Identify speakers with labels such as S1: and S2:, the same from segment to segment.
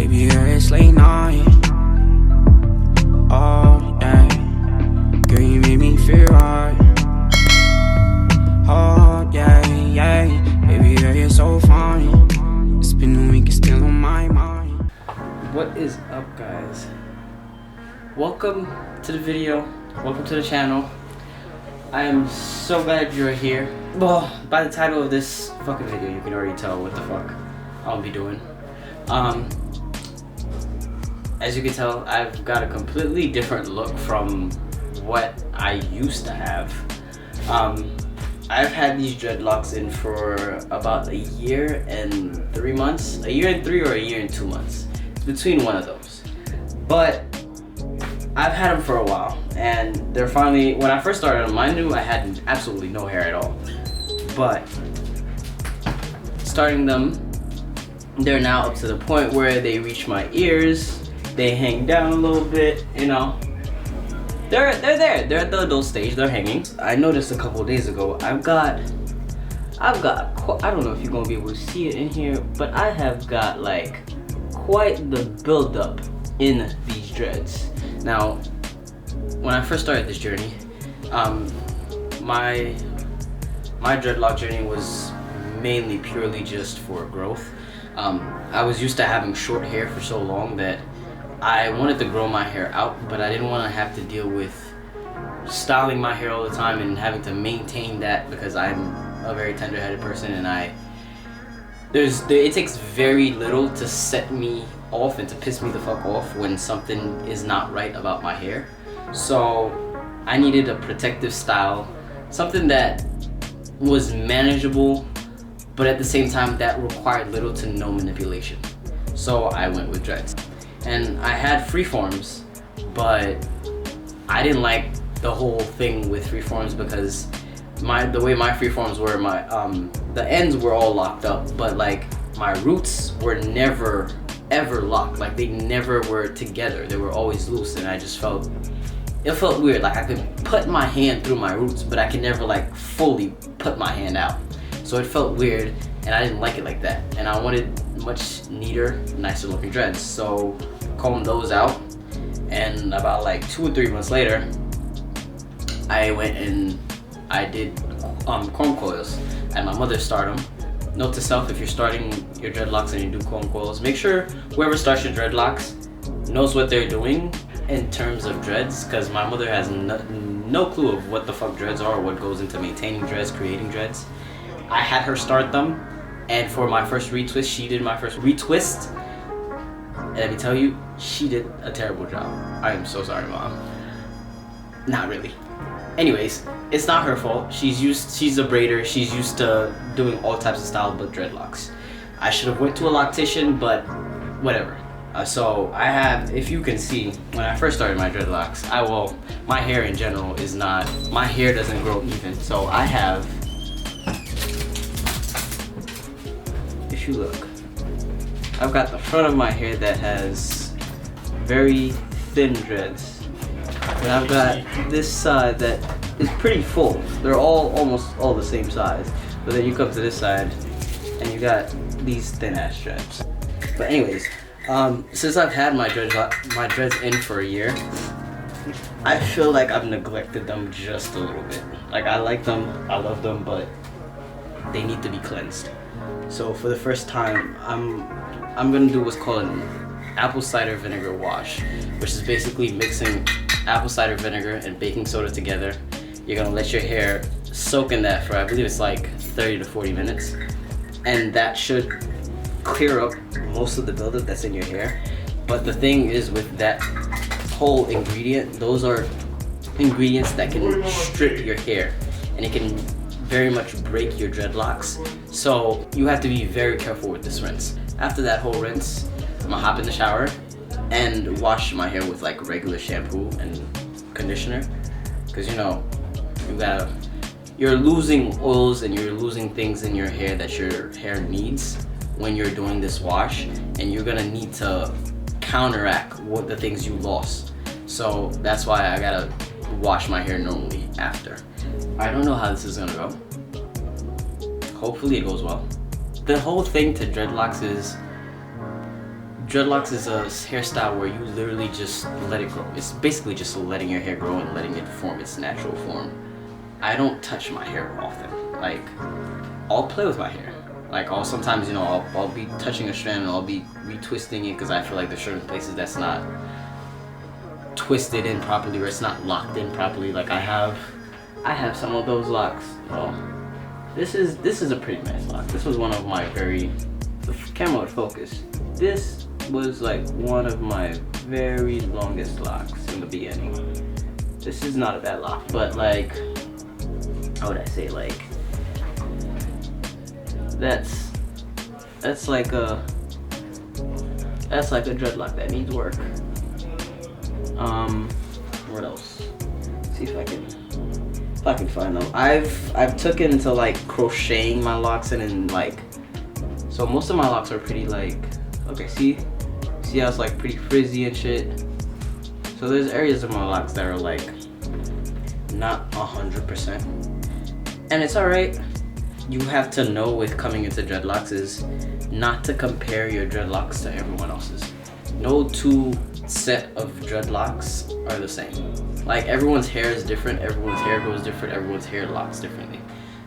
S1: Baby, it's late night. Oh, yeah. Girl, you make me feel right. Oh, yeah, yeah. Baby, you're so fine. It's been a week, it's still on my mind.
S2: What is up, guys? Welcome to the video. Welcome to the channel. I am so glad you're here. Well, by the title of this fucking video, you can already tell what the fuck I'll be doing. As you can tell, I've got a completely different look from what I used to have. I've had these dreadlocks in for about a year and 3 months. A year and 3 or a year and 2 months. It's between one of those. But I've had them for a while, and they're finally, when I first started them, I knew I had absolutely no hair at all. But starting them, they're now up to the point where they reach my ears. They hang down a little bit, you know. They're there. They're at the adult stage. They're hanging. I noticed a couple of days ago. I've got. I don't know if you're gonna be able to see it in here, but I have got like quite the buildup in these dreads. Now, when I first started this journey, my dreadlock journey was mainly purely just for growth. I was used to having short hair for so long that I wanted to grow my hair out, but I didn't want to have to deal with styling my hair all the time and having to maintain that, because I'm a very tender-headed person, and it takes very little to set me off and to piss me the fuck off when something is not right about my hair. So I needed a protective style, something that was manageable, but at the same time that required little to no manipulation. So I went with dreads. And I had freeforms, but I didn't like the whole thing with freeforms because the way my freeforms were, the ends were all locked up, but like my roots were never ever locked. Like they never were together. They were always loose, and I just felt weird. Like I could put my hand through my roots, but I could never like fully put my hand out. So it felt weird, and I didn't like it like that. And I wanted much neater, nicer looking dreads. So combed those out, and about like 2 or 3 months later, I went and I did comb coils at my mother's stardom. Note to self: if you're starting your dreadlocks and you do comb coils, make sure whoever starts your dreadlocks knows what they're doing in terms of dreads, because my mother has no clue of what the fuck dreads are or what goes into maintaining dreads, creating dreads. I had her start them, and for my first retwist, she did my first retwist, and let me tell you, she did a terrible job. I am so sorry, Mom. Not really. Anyways, it's not her fault. She's a braider. She's used to doing all types of styles but dreadlocks. I should have went to a loctician, but whatever. So I have, if you can see, when I first started my dreadlocks, my hair in general is not, my hair doesn't grow even. So I have, if you look, I've got the front of my hair that has very thin dreads. And I've got this side that is pretty full. They're almost all the same size. But then you come to this side and you got these thin ass dreads. But anyways, since I've had my dreads in for a year, I feel like I've neglected them just a little bit. Like I like them, I love them, but they need to be cleansed. So for the first time, I'm gonna do what's called an apple cider vinegar wash, which is basically mixing apple cider vinegar and baking soda together. You're gonna let your hair soak in that for, I believe it's like 30 to 40 minutes, and that should clear up most of the buildup that's in your hair. But the thing is, with that whole ingredient, those are ingredients that can strip your hair, and it can very much break your dreadlocks. So you have to be very careful with this rinse. After that whole rinse, I'm gonna hop in the shower and wash my hair with like regular shampoo and conditioner, because you know you're losing oils and you're losing things in your hair that your hair needs when you're doing this wash, and you're gonna need to counteract what the things you lost. So that's why I gotta wash my hair normally after. I don't know how this is gonna go. Hopefully it goes well. The whole thing to dreadlocks is dreadlocks is a hairstyle where you literally just let it grow. It's basically just letting your hair grow and letting it form its natural form. I don't touch my hair often. Like, I'll play with my hair. Like, sometimes, you know, I'll be touching a strand and I'll be retwisting it because I feel like there's certain places that's not twisted in properly or it's not locked in properly. Like, I have some of those locks. Well, this is a pretty nice lock. This was one of my the camera would focus. This was like one of my very longest locks in the beginning. This is not a bad lock, but like, how would I say, like, that's like a dreadlock that needs work. What else? See if I can find them. I've taken to like crocheting my locks and like, so most of my locks are pretty like, okay, see how it's like pretty frizzy and shit. So there's areas of my locks that are like not 100%, and it's alright. You have to know with coming into dreadlocks is not to compare your dreadlocks to everyone else's. No two set of dreadlocks are the same. Like, everyone's hair is different, everyone's hair grows different, everyone's hair locks differently.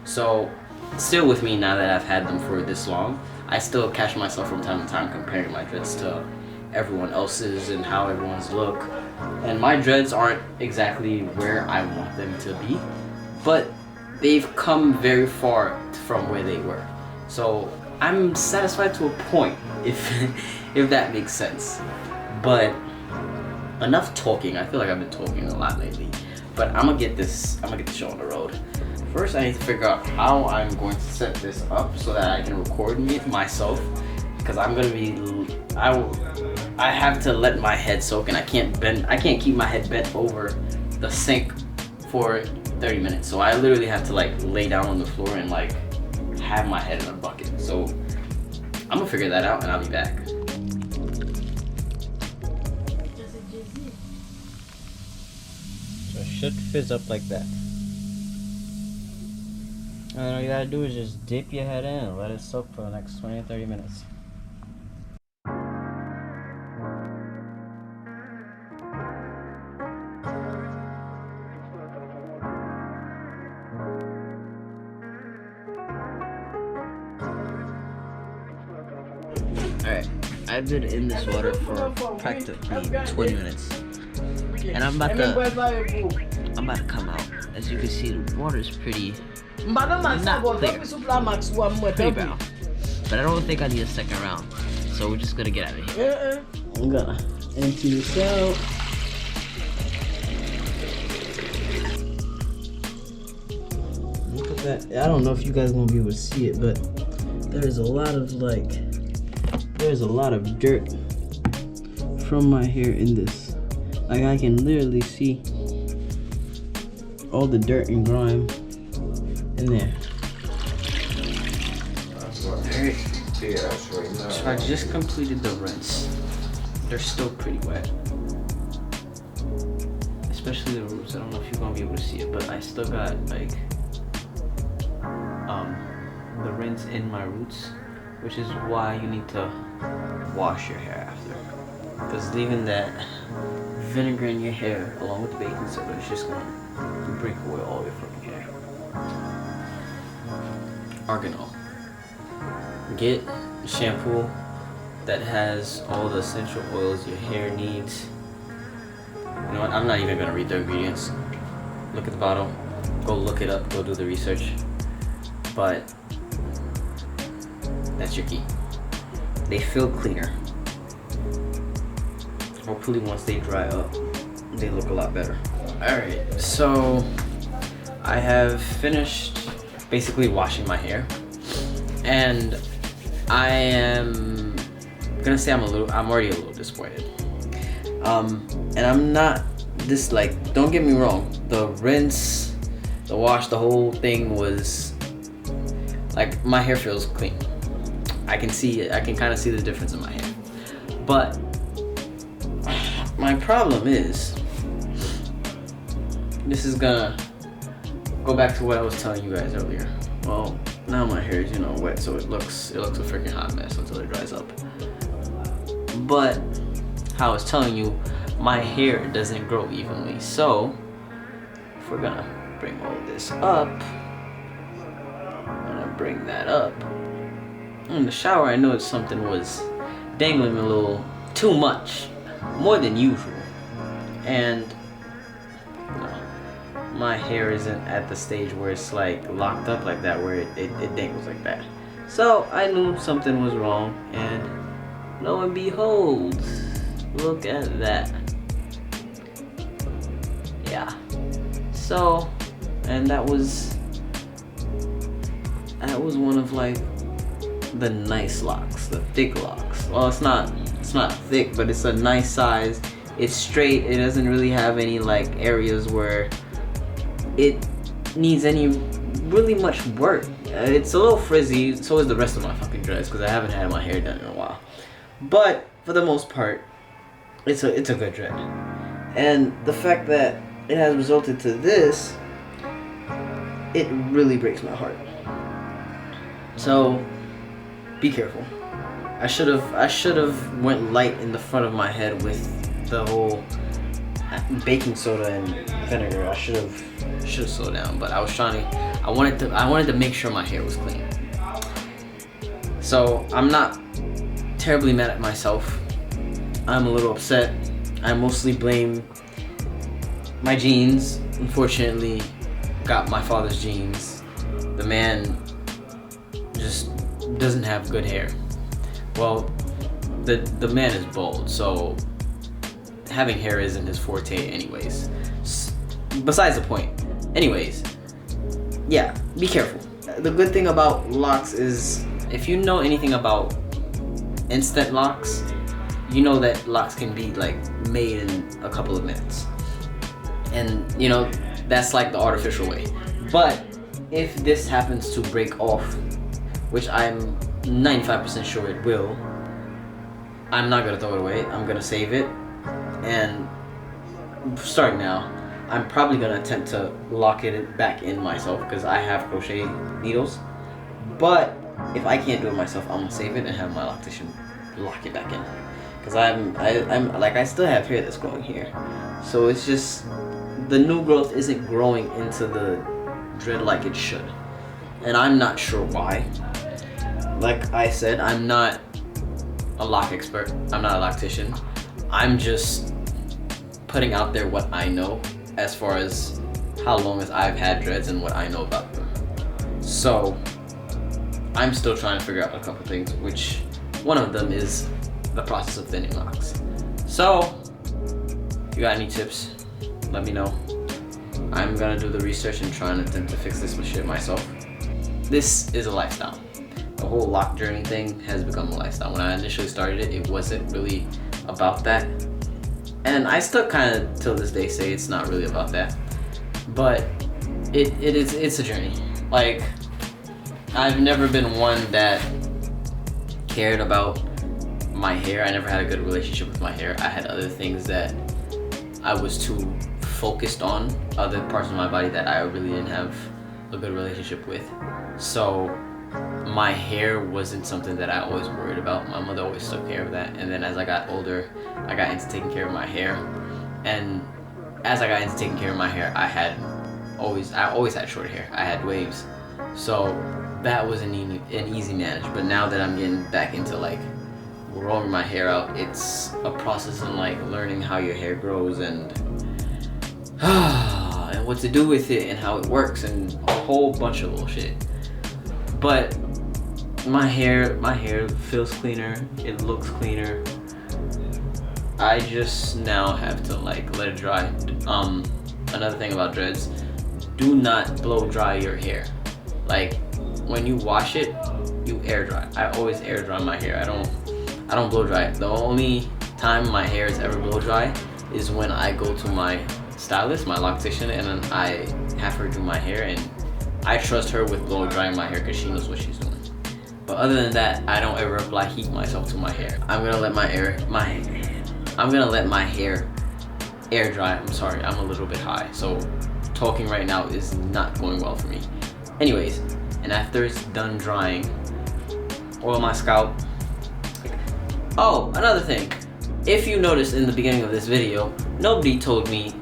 S2: So still with me, now that I've had them for this long, I still catch myself from time to time comparing my dreads to everyone else's and how everyone's look. And my dreads aren't exactly where I want them to be, but they've come very far from where they were. So I'm satisfied to a point, if that makes sense. But enough talking. I feel like I've been talking a lot lately. But I'm gonna get the show on the road. First, I need to figure out how I'm going to set this up so that I can record it myself. Because I'm gonna be, I have to let my head soak, and I can't keep my head bent over the sink for 30 minutes. So I literally have to like lay down on the floor and like have my head in a bucket. So I'm gonna figure that out and I'll be back. So it should fizz up like that. And all you gotta do is just dip your head in and let it soak for the next 20 or 30 minutes. Alright, I've been in this water for practically 20 minutes. And I'm about to come out. As you can see, the water is pretty not clear. Pretty brown. But I don't think I need a second round. So we're just gonna get out of here. I'm gonna empty this out. Look at that. I don't know if you guys are gonna be able to see it, but there's a lot of dirt from my hair in this. Like, I can literally see all the dirt and grime in there. Alright, so I just completed the rinse. They're still pretty wet, especially the roots. I don't know if you're gonna be able to see it, but I still got like the rinse in my roots, which is why you need to wash your hair after, because leaving that vinegar in your hair along with baking soda is just gonna break away all your fucking hair. Arganol. Get shampoo that has all the essential oils your hair needs. You know what? I'm not even gonna read the ingredients. Look at the bottle. Go look it up. Go do the research. But that's your key. They feel cleaner. Hopefully once they dry up, they look a lot better. Alright, so I have finished basically washing my hair, and I am gonna say I'm already a little disappointed. And I'm not this, like, don't get me wrong, the rinse, the wash, the whole thing was like, my hair feels clean. I can see it. I can kind of see the difference in my hair. But my problem is, this is gonna go back to what I was telling you guys earlier. Well, now my hair is, wet, so it looks a freaking hot mess until it dries up. But how I was telling you, my hair doesn't grow evenly. So if we're gonna bring all this up, I'm gonna bring that up. In the shower, I noticed something was dangling a little too much, more than usual. And my hair isn't at the stage where it's like locked up like that, where it dangles like that. So I knew something was wrong, and lo and behold, look at that. Yeah. So, and that was one of like the nice locks, the thick locks. Well, it's not thick, but it's a nice size. It's straight. It doesn't really have any like areas where it needs any really much work. It's a little frizzy, so is the rest of my fucking dreads, because I haven't had my hair done in a while. But for the most part, it's a good dread. And the fact that it has resulted to this, it really breaks my heart. So be careful. I should have went light in the front of my head with the whole baking soda and vinegar. I should have slowed down, but I wanted to make sure my hair was clean. So I'm not terribly mad at myself. I'm a little upset. I mostly blame my genes. Unfortunately, got my father's genes. The man just doesn't have good hair. Well, the man is bald, so having hair isn't his forte anyways. Besides the point. Anyways, yeah, be careful. The good thing about locks is, if you know anything about instant locks, you know that locks can be like made in a couple of minutes. And you know, that's like the artificial way. But if this happens to break off, which I'm 95% sure it will, I'm not gonna throw it away. I'm gonna save it. And starting now, I'm probably gonna attempt to lock it back in myself, because I have crochet needles. But if I can't do it myself, I'm gonna save it and have my loctician lock it back in. Because I'm like, I still have hair that's growing here. So it's just, the new growth isn't growing into the dread like it should. And I'm not sure why. Like I said, I'm not a lock expert. I'm not a loctician. I'm just putting out there what I know as far as how long as I've had dreads and what I know about them. So I'm still trying to figure out a couple things, which one of them is the process of thinning locks. So if you got any tips, let me know. I'm gonna do the research and try and attempt to fix this shit myself. This is a lifestyle. The whole lock journey thing has become a lifestyle. When I initially started it, it wasn't really about that. And I still kind of, till this day, say it's not really about that. But it's a journey. Like, I've never been one that cared about my hair. I never had a good relationship with my hair. I had other things that I was too focused on, other parts of my body that I really didn't have a good relationship with. So my hair wasn't something that I always worried about. My mother always took care of that. And then as I got older, I got into taking care of my hair. And as I got into taking care of my hair, I always had short hair. I had waves. So that was an easy manage. But now that I'm getting back into like growing my hair out, it's a process in like learning how your hair grows and what to do with it and how it works and a whole bunch of bullshit. But my hair feels cleaner, it looks cleaner. I just now have to like let it dry. Another thing about dreads, do not blow dry your hair. Like when you wash it, you air dry. I always air dry my hair. I don't blow dry it. The only time my hair is ever blow dry is when I go to my stylist, my loctician, and then I have her do my hair, and I trust her with blow drying my hair because she knows what she's doing. But other than that, I don't ever apply heat myself to my hair. I'm gonna let my hair air dry. I'm sorry, I'm a little bit high, so talking right now is not going well for me. Anyways, and after it's done drying, oil my scalp, Oh, another thing. If you noticed in the beginning of this video, nobody told me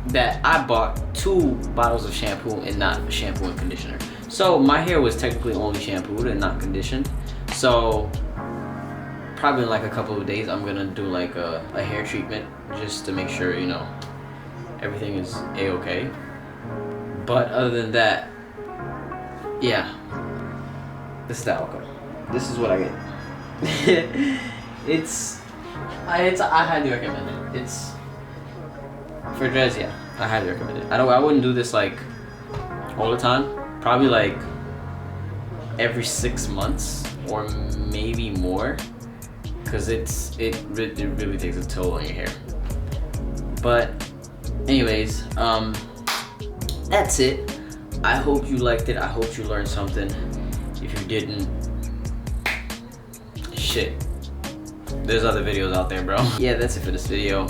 S2: that I bought 2 bottles of shampoo and not shampoo and conditioner. So my hair was technically only shampooed and not conditioned. So probably in like a couple of days, I'm gonna do like a hair treatment just to make sure, you know, everything is a-okay. But other than that, yeah, this is the outcome. This is what I get. I highly recommend it. It's for dreads, yeah, I highly recommend it. I wouldn't do this like all the time. Probably like every 6 months or maybe more, because it really takes a toll on your hair. But anyways, that's it. I hope you liked it. I hope you learned something. If you didn't, shit, there's other videos out there, bro. Yeah, that's it for this video.